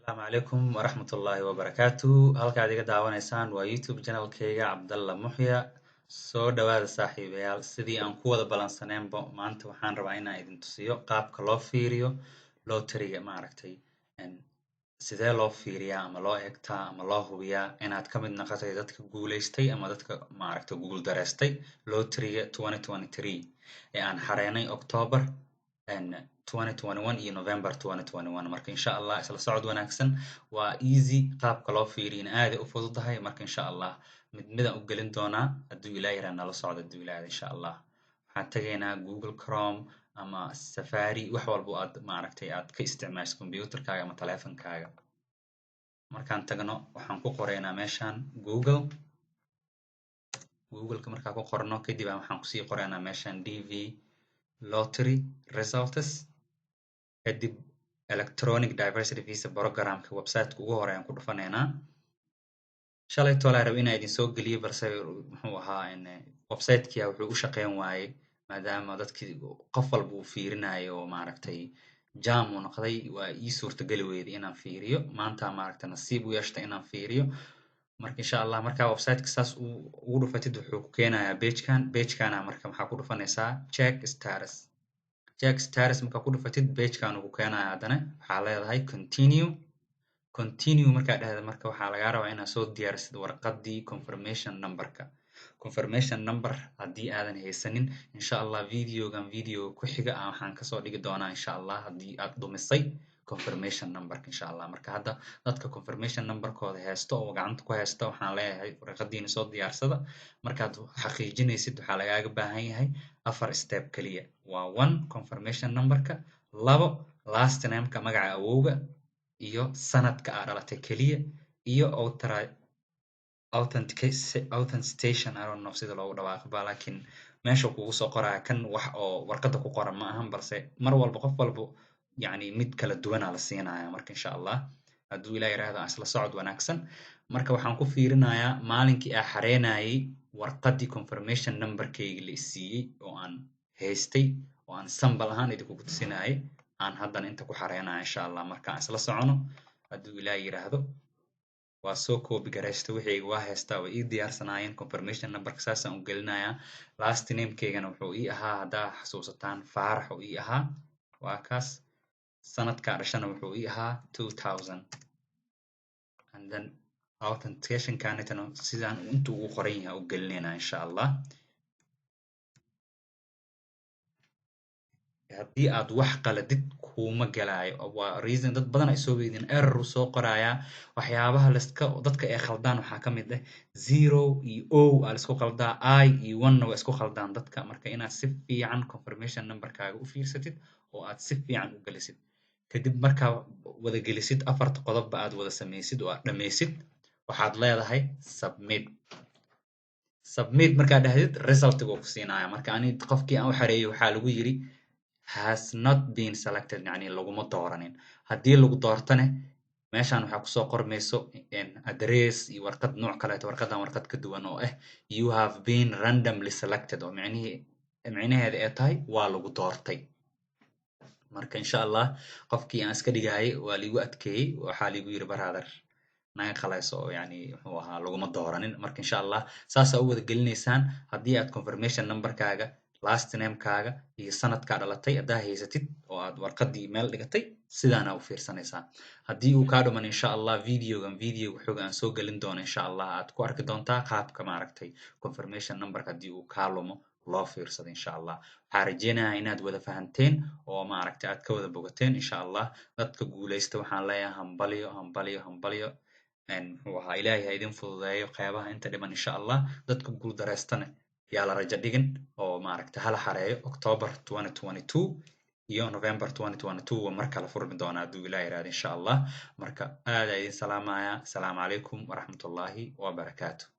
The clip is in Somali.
السلام عليكم ورحمة الله وبركاته halkaad iga daawanaysaan waa youtube channelkayga cabdalla muxya soo dhawaada saaxiibayaal sidii aan ku wada balansaneenba maanta waxaan rabaa inaan idin tusiyo qaabka loo fiiriyo lotteriga maaragtay sidee loo fiiriyaa ama loo eegtaa ama loo hubiyaa inaad ka mid noqotay dadka guulaystay ama dadka maaragtay guul dareystay lotteriga 2023 ee aan xareynay October 2021 iyo November 2021 marka insha Allah isla socod wanaagsan waa easy qaabka loo fiiriyana aad ay u fududahay marka insha Allah mid u gelin doonaa hadduu Ilaahay yaraan nala socdo hadduu Ilaahay insha Allah waxaan tagaynaa Google Chrome ama Safari wax walba aad maaragtay aad ka isticmaasho computerkaaga ama taleefankaaga markaan tagno waxaan ku qoraynaa meeshaan Google-ka markaan ku qorno kadib waxaan ku sii qoraynaa meeshaan DV lottery results kadib electronic diversity visa programka website-ka ugu horeeyaan ku dhufanaynaa shalay toolaa rab inaan idin soo geliyo balse muxuu ahaa website-kii wuxuu u shaqeyn waayay maadaama dadkii qof walba uu fiirinayo maaragtay jam uu noqday waa ii suurtagali weyday inaan fiiriyo maanta maaragtay nasiib u yeeshtay inaan fiiriyo marka insha Allah marka website-ka saas ugu dhufatid wuxuu ku keenayaa page-kana marka maxaa ku dhufanaysaa check status marka ku dhufatid page-kan uu ku keenayaa hadana waxaa leedahay continue marka dhahdo marka waxaa laga rabaa inaad soo diyaarisid warqadii confirmation number haddii aadan haysanin insha Allah video ku xiga waxaan kasoo dhigi doonaa insha Allah haddii aad dhumisay confirmation number insha Allah marka hadda dadka confirmation number-kooda haysto oo gacanta ku haysto waxaan leeyahay warqadiina soo diyaarsada markaad xaqiijinaysid waxaa lagaaga baahan yahay 4 step kaliya waa 1 confirmation number-ka 2 last name-ka magaca awowga iyo sanadka aad dhalatay kaliya iyo authentication I don't know sida loogu dhawaaqo laakiin meesha kugu soo qoraya kan wax oo warqada ku qoran ma ahan balse mar walba qof walba يعني mid kala duwan la siinaya marka insha Allah hadduu Ilaahay yiraahdo isla socod wanaagsan marka waxaan ku fiirinayaa maalinkii aan xareynayay warqadii confirmation number-kayga la siiyay oo aan haystay oo aan sample ahaan idinku tusinayay aan haddana inta ku xareynayo insha Allah marka isla socono hadduu Ilaahay yiraahdo waa soo copy gareysta wixii waa haystaa way ii diyaarsanaayeen confirmation number-ka saasaan u gelinayaa last name-kaygana wuxuu ii ahaa haddaa xasuusataan Faarax oo ii ahaa waa kaas sanadka dhashana wuxuu ii ahaa 2000 and then authentication kanitana sidaan inta ugu qoran yahay u gelinayna insha Allah haddii aad wax qaladid kuma galaayo waa reason dad badan ay soo weydin error soo qoraya waxyaabaha dadka ay khaldaan waxaa ka mid ah 0 iyo o al isku qaldaa I iyo 1 waa isku khaldaan dadka marka inaad si fiican confirmation number-kaaga u fiirsatid oo aad si fiican u gelisid kadib markaa wada gelisid afarta qodobba aad wada samaysid oo aad dhammaysid waxaad leedahay submit markaa dhahdid result-igu ku siinaya marka ani qofkii aan u xareeyay waxaa lagu yiri has not been selected yani laguma dooranin haddii lagu doortane meeshaan waxaa kusoo qormayso address iyo warqad nooc kaleeto warqadan warqad ka duwan oo you have been randomly selected oo micnaheeda ay tahay waa lagu doortay marka insha Allah qofkii aan iska dhigayay waa liigu adkeeyay waxaa liigu yiri brother naga qalayso yani wuxuu ahaa laguma dooranin marka insha Allah saas u wada gelinaysaan haddii aad confirmation number-kaaga last name-kaaga iyo sanadka dhalatay hadaa haysatid oo aad warqadii meel dhigatay sidaana u fiirsanaysaa haddii uu ka dhuman insha Allah video xog aan soo gelin doono insha Allah aad ku arki doontaa qaabka maaragtay confirmation number-ka haddii uu ka lumo loo fiirsado insha Allah waxaan rajeynayaa inaad wada fahanteen oo maaragtay aad ka wada bogateen insha Allah dadka guuleysta waxaan leeyahay hambaliyo wuxuu ahaa Ilaahay ha idin fududeeyo qeybaha inta dhiman insha Allah dadka guul dareystana yaa la rajo dhigin oo maaragtay hala xareeyo October 2022 iyo November 2022 mar kale furmi doona hadduu Ilaahay yiraahdo insha Allah marka aad idin salaamaya assalaamu calaykum waraxmatullaahi wabarakaatuh